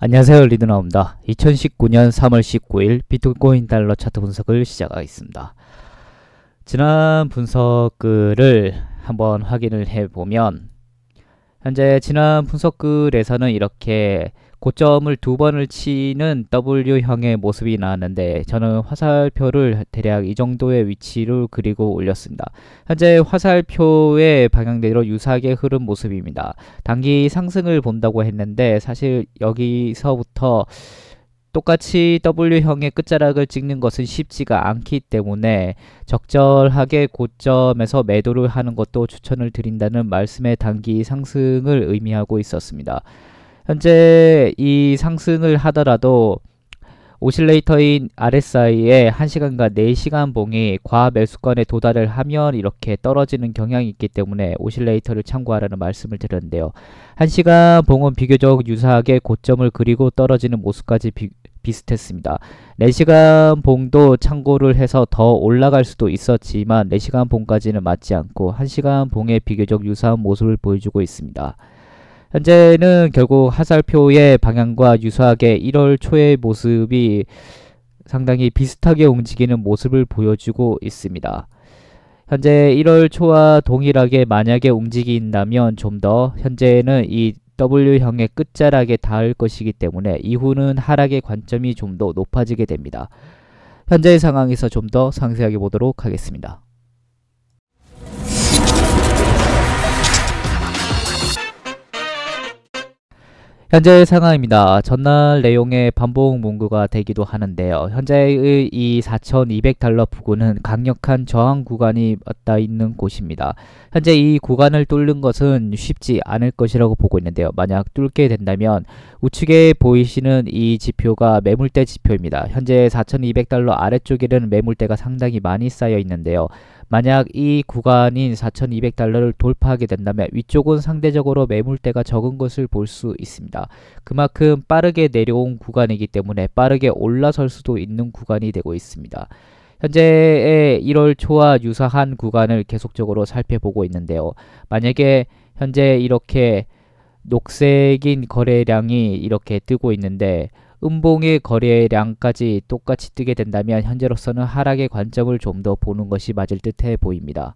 안녕하세요, 리드나입니다. 2019년 3월 19일 비트코인 달러 차트 분석을 시작하겠습니다. 지난 분석글을 한번 확인을 해보면 현재 지난 분석글에서는 이렇게 고점을 두 번을 치는 W형의 모습이 나왔는데 저는 화살표를 대략 이 정도의 위치로 그리고 올렸습니다. 현재 화살표의 방향대로 유사하게 흐른 모습입니다. 단기 상승을 본다고 했는데 사실 여기서부터 똑같이 W형의 끝자락을 찍는 것은 쉽지가 않기 때문에 적절하게 고점에서 매도를 하는 것도 추천을 드린다는 말씀의 단기 상승을 의미하고 있었습니다. 현재 이 상승을 하더라도 오실레이터인 RSI의 1시간과 4시간 봉이 과매수권에 도달을 하면 이렇게 떨어지는 경향이 있기 때문에 오실레이터를 참고하라는 말씀을 드렸는데요. 1시간 봉은 비교적 유사하게 고점을 그리고 떨어지는 모습까지 비슷했습니다. 4시간 봉도 참고를 해서 더 올라갈 수도 있었지만 4시간 봉까지는 맞지 않고 1시간 봉에 비교적 유사한 모습을 보여주고 있습니다. 현재는 결국 화살표의 방향과 유사하게 1월 초의 모습이 상당히 비슷하게 움직이는 모습을 보여주고 있습니다. 현재 1월 초와 동일하게 만약에 움직인다면 좀 더 현재는 이 W형의 끝자락에 닿을 것이기 때문에 이후는 하락의 관점이 좀 더 높아지게 됩니다. 현재의 상황에서 좀 더 상세하게 보도록 하겠습니다. 현재의 상황입니다. 전날 내용의 반복 문구가 되기도 하는데요. 현재의 이 4,200달러 부근은 강력한 저항 구간이 맞닿아 있는 곳입니다. 현재 이 구간을 뚫는 것은 쉽지 않을 것이라고 보고 있는데요. 만약 뚫게 된다면 우측에 보이시는 이 지표가 매물대 지표입니다. 현재 4,200달러 아래쪽에는 매물대가 상당히 많이 쌓여 있는데요. 만약 이 구간인 4,200달러를 돌파하게 된다면 위쪽은 상대적으로 매물대가 적은 것을 볼 수 있습니다. 그만큼 빠르게 내려온 구간이기 때문에 빠르게 올라설 수도 있는 구간이 되고 있습니다. 현재의 1월 초와 유사한 구간을 계속적으로 살펴보고 있는데요. 만약에 현재 이렇게 녹색인 거래량이 이렇게 뜨고 있는데 음봉의 거래량까지 똑같이 뜨게 된다면 현재로서는 하락의 관점을 좀 더 보는 것이 맞을 듯해 보입니다.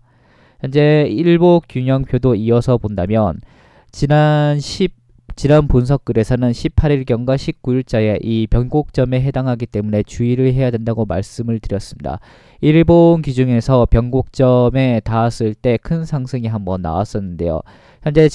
현재 일복 균형표도 이어서 본다면 지난 분석글에서는 18일경과 19일자의 이 변곡점에 해당하기 때문에 주의를 해야 된다고 말씀을 드렸습니다. 일본 기준에서 변곡점에 닿았을 때 큰 상승이 한번 나왔었는데요. 현재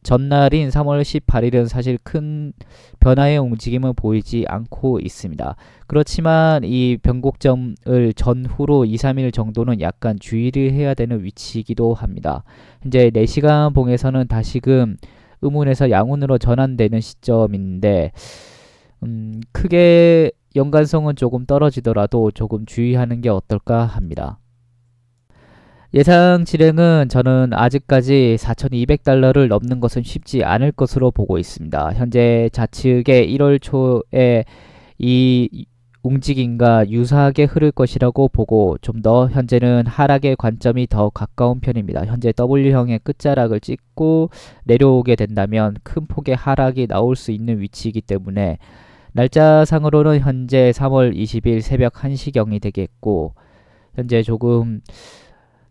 전날인 3월 18일은 사실 큰 변화의 움직임은 보이지 않고 있습니다. 그렇지만 이 변곡점을 전후로 2-3일 정도는 약간 주의를 해야 되는 위치이기도 합니다. 현재 4시간 봉에서는 다시금 음운에서 양운으로 전환되는 시점인데 크게 연관성은 조금 떨어지더라도 조금 주의하는 게 어떨까 합니다. 예상 실행은 저는 아직까지 4,200달러를 넘는 것은 쉽지 않을 것으로 보고 있습니다. 현재 좌측의 1월 초에 이 움직임과 유사하게 흐를 것이라고 보고 좀 더 현재는 하락의 관점이 더 가까운 편입니다. 현재 W형의 끝자락을 찍고 내려오게 된다면 큰 폭의 하락이 나올 수 있는 위치이기 때문에 날짜상으로는 현재 3월 20일 새벽 1시경이 되겠고 현재 조금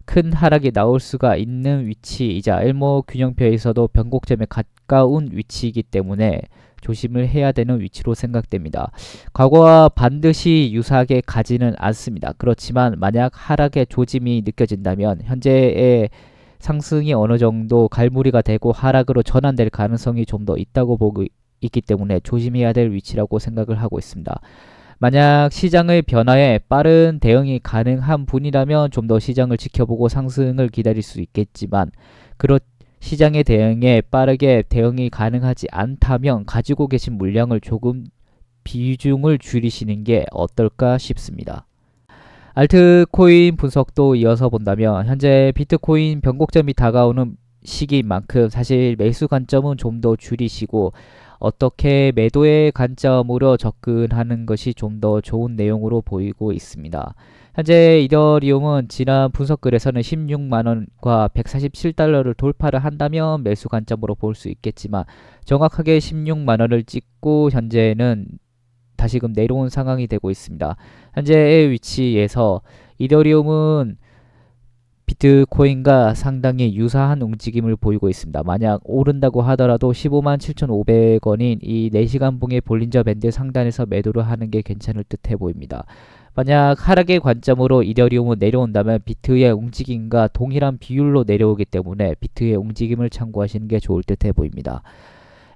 큰 하락이 나올 수가 있는 위치이자 일목 균형표에서도 변곡점에 가까운 위치이기 때문에 조심을 해야 되는 위치로 생각됩니다. 과거와 반드시 유사하게 가지는 않습니다. 그렇지만 만약 하락의 조짐이 느껴진다면 현재의 상승이 어느 정도 갈무리가 되고 하락으로 전환될 가능성이 좀 더 있다고 보고 있기 때문에 조심해야 될 위치라고 생각을 하고 있습니다. 만약 시장의 변화에 빠른 대응이 가능한 분이라면 좀 더 시장을 지켜보고 상승을 기다릴 수 있겠지만 시장의 대응에 빠르게 대응이 가능하지 않다면 가지고 계신 물량을 조금 비중을 줄이시는 게 어떨까 싶습니다. 알트코인 분석도 이어서 본다면 현재 비트코인 변곡점이 다가오는 시기인 만큼 사실 매수 관점은 좀 더 줄이시고 어떻게 매도의 관점으로 접근하는 것이 좀 더 좋은 내용으로 보이고 있습니다. 현재 이더리움은 지난 분석글에서는 16만원과 147달러를 돌파를 한다면 매수 관점으로 볼 수 있겠지만 정확하게 16만원을 찍고 현재는 다시금 내려온 상황이 되고 있습니다. 현재의 위치에서 이더리움은 비트코인과 상당히 유사한 움직임을 보이고 있습니다. 만약 오른다고 하더라도 15만 7,500원인 이 4시간 봉의 볼린저 밴드 상단에서 매도를 하는 게 괜찮을 듯해 보입니다. 만약 하락의 관점으로 이더리움은 내려온다면 비트의 움직임과 동일한 비율로 내려오기 때문에 비트의 움직임을 참고하시는 게 좋을 듯해 보입니다.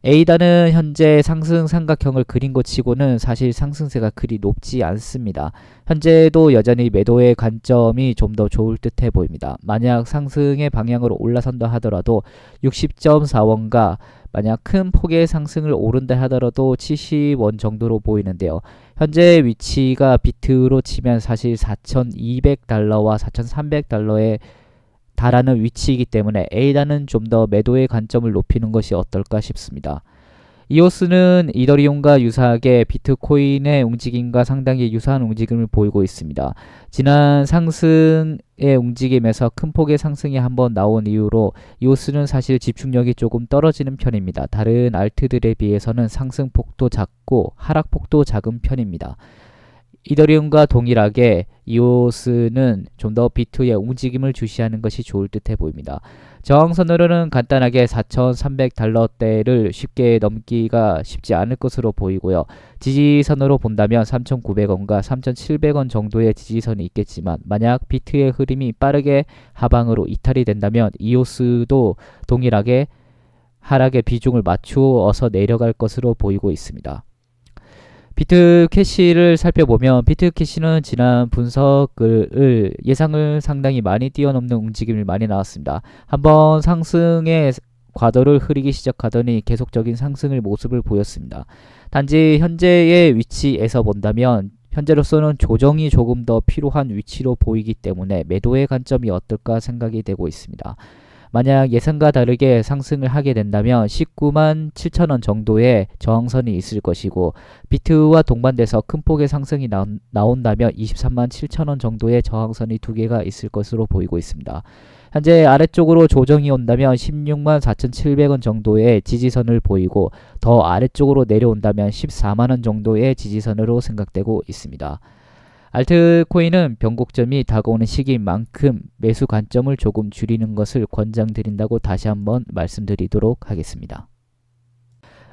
에이다는 현재 상승 삼각형을 그린 것 치고는 사실 상승세가 그리 높지 않습니다. 현재도 여전히 매도의 관점이 좀 더 좋을 듯해 보입니다. 만약 상승의 방향으로 올라선다 하더라도 60.4원과 만약 큰 폭의 상승을 오른다 하더라도 70원 정도로 보이는데요. 현재 위치가 비트로 치면 사실 4,200달러와 4,300달러에 달하는 위치이기 때문에 에이다는 좀 더 매도의 관점을 높이는 것이 어떨까 싶습니다. 이오스는 이더리움과 유사하게 비트코인의 움직임과 상당히 유사한 움직임을 보이고 있습니다. 지난 상승의 움직임에서 큰 폭의 상승이 한번 나온 이후로 이오스는 사실 집중력이 조금 떨어지는 편입니다. 다른 알트들에 비해서는 상승폭도 작고 하락폭도 작은 편입니다. 이더리움과 동일하게 이오스는 좀 더 비트의 움직임을 주시하는 것이 좋을 듯해 보입니다. 저항선으로는 간단하게 4,300달러대를 쉽게 넘기가 쉽지 않을 것으로 보이고요. 지지선으로 본다면 3,900원과 3,700원 정도의 지지선이 있겠지만 만약 비트의 흐름이 빠르게 하방으로 이탈이 된다면 이오스도 동일하게 하락의 비중을 맞추어서 내려갈 것으로 보이고 있습니다. 비트캐시를 살펴보면 비트캐시는 지난 분석을 예상을 상당히 많이 뛰어넘는 움직임을 많이 나왔습니다. 한번 상승의 과도를 흐리기 시작하더니 계속적인 상승의 모습을 보였습니다. 단지 현재의 위치에서 본다면 현재로서는 조정이 조금 더 필요한 위치로 보이기 때문에 매도의 관점이 어떨까 생각이 되고 있습니다. 만약 예상과 다르게 상승을 하게 된다면 19만 7천원 정도의 저항선이 있을 것이고 비트와 동반돼서 큰 폭의 상승이 나온다면 23만 7천원 정도의 저항선이 두 개가 있을 것으로 보이고 있습니다. 현재 아래쪽으로 조정이 온다면 16만 4,700원 정도의 지지선을 보이고 더 아래쪽으로 내려온다면 14만원 정도의 지지선으로 생각되고 있습니다. 알트코인은 변곡점이 다가오는 시기인 만큼 매수 관점을 조금 줄이는 것을 권장드린다고 다시 한번 말씀드리도록 하겠습니다.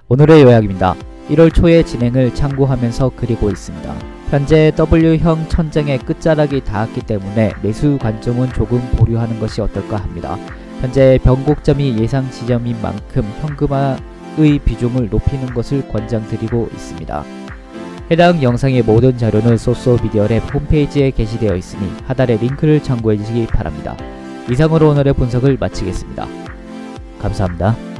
오늘의 요약입니다. 1월 초에 진행을 참고하면서 그리고 있습니다. 현재 W형 천장의 끝자락이 닿았기 때문에 매수 관점은 조금 보류하는 것이 어떨까 합니다. 현재 변곡점이 예상 지점인 만큼 현금화의 비중을 높이는 것을 권장드리고 있습니다. 해당 영상의 모든 자료는 소소비디오랩 홈페이지에 게시되어 있으니 하단의 링크를 참고해 주시기 바랍니다. 이상으로 오늘의 분석을 마치겠습니다. 감사합니다.